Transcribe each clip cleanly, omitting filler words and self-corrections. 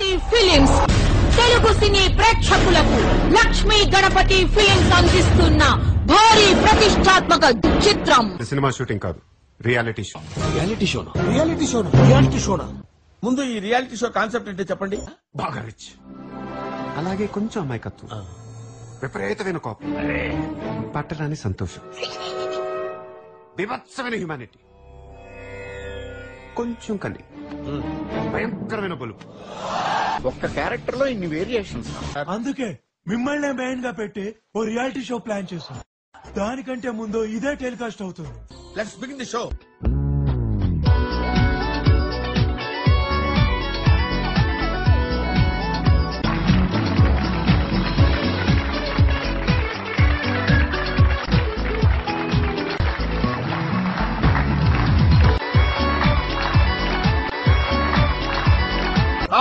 Ganapati films Telugu సినీ ప్రేక్షకులకు Lakshmi Ganapati films అందిస్తున్న భారీ ప్రతిష్టాత్మక చిత్రం. సినిమా షూటింగ్ కాదు, రియాలిటీ షో. రియాలిటీ షోనా? ముందు ఈ రియాలిటీ షో కాన్సెప్ట్ ఏంటో చెప్పండి. బాగా రిచ్, అలాగే కొంచెం అమాయకత్వం, విపరీతమైన కోపం, పట్టరాని సంతోషం, బీభత్సమైన హ్యుమానిటీ, కొంచెం కలి, భయంకరమైన బలుపు. ఒక్క క్యారెక్టర్ లో ఇన్ని వేరియేషన్స్. అందుకే మిమ్మల్ని మెయిన్ గా పెట్టి ఓ రియాలిటీ షో ప్లాన్ చేశాం. దానికంటే ముందు ఇదే టెలికాస్ట్ అవుతుంది. Let's begin the show.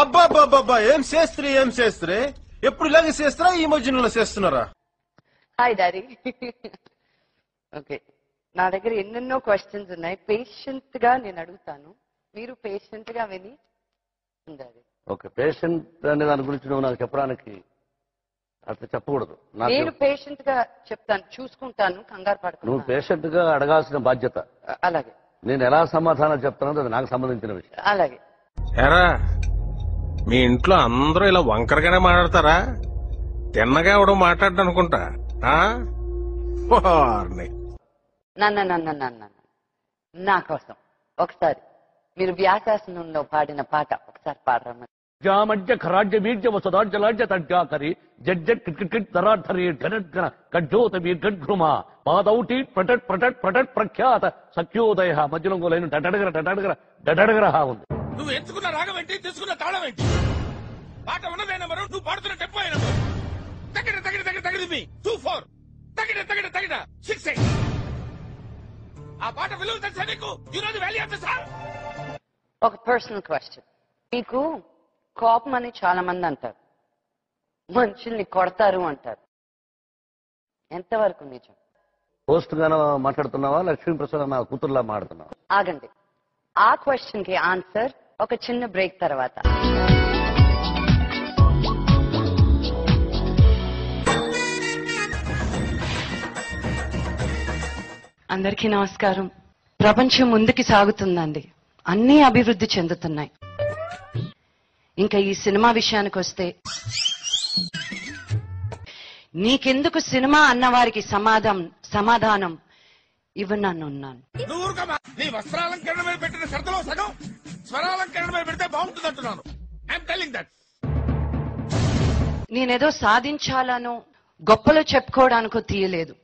అబ్బాబ్బాబ్బా, ఏం చేస్త్రీ ఎప్పుడు ఇలాగే చేస్తారా? ఈ మధ్యలో చేస్తున్నారా? Hi daddy. ఓకే, నా దగ్గర ఎన్నెన్నో క్వశ్చన్స్ ఉన్నాయి. పేషెంట్ గా నేను అడుగుతాను, మీరు పేషెంట్ గా విని ఉండాలి. ఓకే, పేషెంట్ అనే దాని గురించి నువ్వు నాకు చెప్పడానికి అట్లా చెప్పకూడదు. నేను పేషెంట్ గా చెప్తాను, చూసుకుంటాను, కంగారు నువ్వు పడుతున్నాను. పేషెంట్ గా అడగాల్సిన బాధ్యత. అలాగే నేను ఎలా సమాధానం చెప్తానో అది నాకు సంబంధించిన విషయం. అలాగే. ఎరా, మీ ఇంట్లో అందరూ ఇలా వంకరగానే మాట్లాడతారా? తిన్నగా ఎవడో మాట్లాడ్డా అనుకుంటా. నా కోసం ఒకసారి మీరు వ్యాసాసనంలో పాడిన పాట ఒకసారి పాడరమ్మా. జామజ్జ ఖరాజ్య వీర్య వసదాజ్జలాజ్య తడ్జాకరి జడ్జట్ కిట్ దరాధరి గణద్గణ కడ్జోత వీర్ గడ్ఘృమ పాదౌటి ప్రటట్ ప్రటట్ ప్రటట్ ప్రఖ్యాత సఖ్యోదయ. మధ్యలో లైన్ డడగర డడగర డడగర ఉంది. నువ్వు ఎంచుకున్న రాగం ఏంటి, తీసుకున్న తాళం ఏంటి? పాట ఉన్నదే నెంబరు, నువ్వు పాడుతున్న టెంపో నెంబరు. తగిడ తగిడ తగిడ తగిడ 2-4 తగిడ తగిడ తగిడ 6-8. ఆ పాట విలువ తెలుసా నీకు? You know the value of the song. ఒక పర్సనల్ క్వశ్చన్. మీకు కోపం అని చాలా మంది అంటారు, మనుషుల్ని కొడతారు అంటారు, ఎంతవరకు నిజం? పోస్ట్ గానే మాట్లాడుతున్నావా, లక్ష్మీప్రసాద్ నా కూతురులా మాట్లాడుతున్నావా? ఆగండి, ఆ క్వశ్చన్ కి ఆన్సర్ ఒక చిన్న బ్రేక్ తర్వాత. అందరికీ నమస్కారం. ప్రపంచం ముందుకి సాగుతుందండి, అన్నీ అభివృద్ధి చెందుతున్నాయి. ఇంకా ఈ సినిమా విషయానికి వస్తే, నీకెందుకు సినిమా అన్నవారికి సమాధానం ఇవ్వనన్నాను. నువ్వు ఊరుకోమా. నీ వస్త్రాలంకరణ మీద పెట్టిన శ్రద్ధలో సగం స్వరాలంకరణ మీద పెడితే బాగుంటుంది అంటున్నాను. I'm telling that. నేనేదో సాధించాలనో గొప్పలో చెప్పుకోవడానికో తీయలేదు.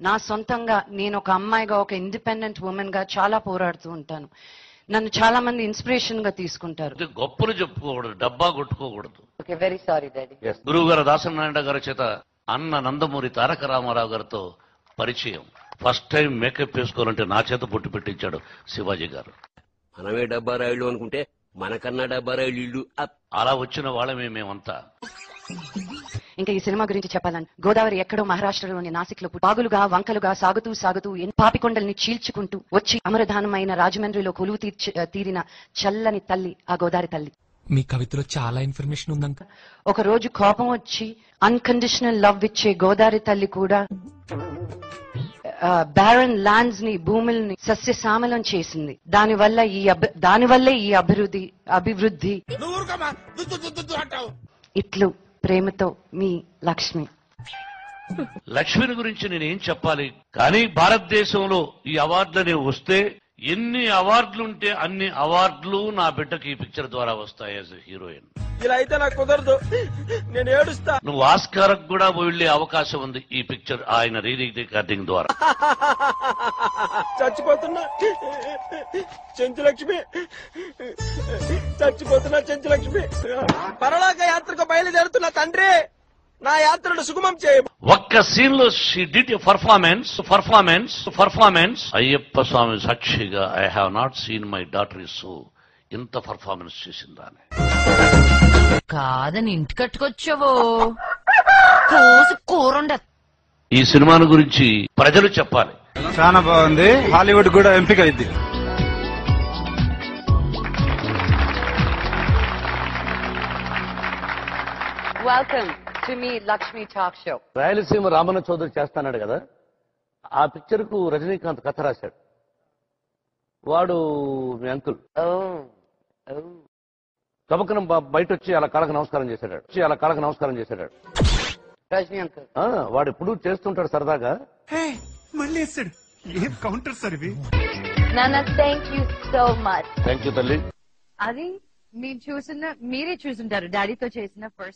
నా సొంతంగా నేను ఒక అమ్మాయిగా, ఒక ఇండిపెండెంట్ ఉమెన్ గా చాలా పోరాడుతూ ఉంటాను. నన్ను చాలా మంది ఇన్స్పిరేషన్ గా తీసుకుంటారు. గొప్పలు చెప్పుకోకూడదు, డబ్బా కొట్టుకోకూడదు. Okay, very sorry daddy. గురువు గారు దాసనారాయణ గారి చేత అన్న నందమూరి తారక రామారావు గారితో పరిచయం. ఫస్ట్ టైం మేకప్ వేసుకోవాలంటే నా చేత బొట్టు పెట్టించాడు శివాజీ గారు. మనమే డబ్బా రాయుడు అనుకుంటే మనకన్నా డబ్బా రాయుడు ఇల్లు. అలా వచ్చిన వాళ్ళమే మేమంతా. ఇంకా ఈ సినిమా గురించి చెప్పాలని, గోదావరి ఎక్కడో మహారాష్ట్రలోని నాసిక్లో బాగులుగా వంకలుగా సాగుతూ పాపికొండల్ని చీల్చుకుంటూ వచ్చి అమరధానమైన రాజమండ్రిలో కొలువు తీరిన చల్లని తల్లి ఆ గోదావరి తల్లి. మీ కవితలో చాలా ఇన్ఫర్మేషన్ ఉందంట. ఒక రోజు కోపం వచ్చి అన్కండిషనల్ లవ్ ఇచ్చే గోదావరి తల్లి కూడా బ్యారన్ ల్యాండ్స్ ని, భూముల్ని సస్యశ్యామలం చేసింది. దానివల్లే ఈ అభివృద్ధి. ఇట్లు ప్రేమతో మీ లక్ష్మి. లక్ష్మిని గురించి నేనేం చెప్పాలి, కానీ భారతదేశంలో ఈ అవార్డులని వస్తే ఎన్ని అవార్డులుంటే అన్ని అవార్డులు నా బిడ్డకి ఈ పిక్చర్ ద్వారా వస్తాయి యాజ్ హీరోయిన్. ఇలా అయితే నాకు కుదరదు, నేను ఏడుస్తా. నువ్వు ఆస్కార్ కూడా వెళ్లే అవకాశం ఉంది ఈ పిక్చర్ ఆయన రికార్డింగ్ ద్వారా. చచ్చిపోతున్నా చెంచులక్ష్మి, చచ్చిపోతున్నా చెంచులక్ష్మి. పరలోక యాత్రకు బయలుదేరుతున్న తండ్రి, నా యాత్రను సుగమం చేయ. ఒక్క సీన్ లో she did a performance Ayyappa Swamy సాక్షిగా I have not seen my daughter is so. ఇంత పర్ఫార్మెన్స్ చేసిందానే కాదని ఇంటి కట్టుకొచ్చావో కూరండ. ఈ సినిమాను గురించి ప్రజలు చెప్పాలి. చాలా బాగుంది, హాలీవుడ్ కూడా ఎంపిక అయింది. వెల్కమ్ టు మీ లక్ష్మి టాక్ షో. రాయలసీమ రామన్న చౌదరి చేస్తాన్నాడు కదా, ఆ పిక్చర్ కు రజనీకాంత్ కథ రాశాడు. వాడు మీ అంకుల్ కబకనం బయట వచ్చి అలా కాళ్ళకు నమస్కారం చేశాడు. రజనీ అంకుల్ వాడు ఎప్పుడు చేస్తుంటాడు సరదాగా. మళ్ళీ వేస్తాడు. ఏం కౌంటర్ సార్ ఇవి. నాన్న thank you so much. Thank you తల్లి. అది మీరే చూసుంటారు డాడీతో చేసిన ఫస్ట్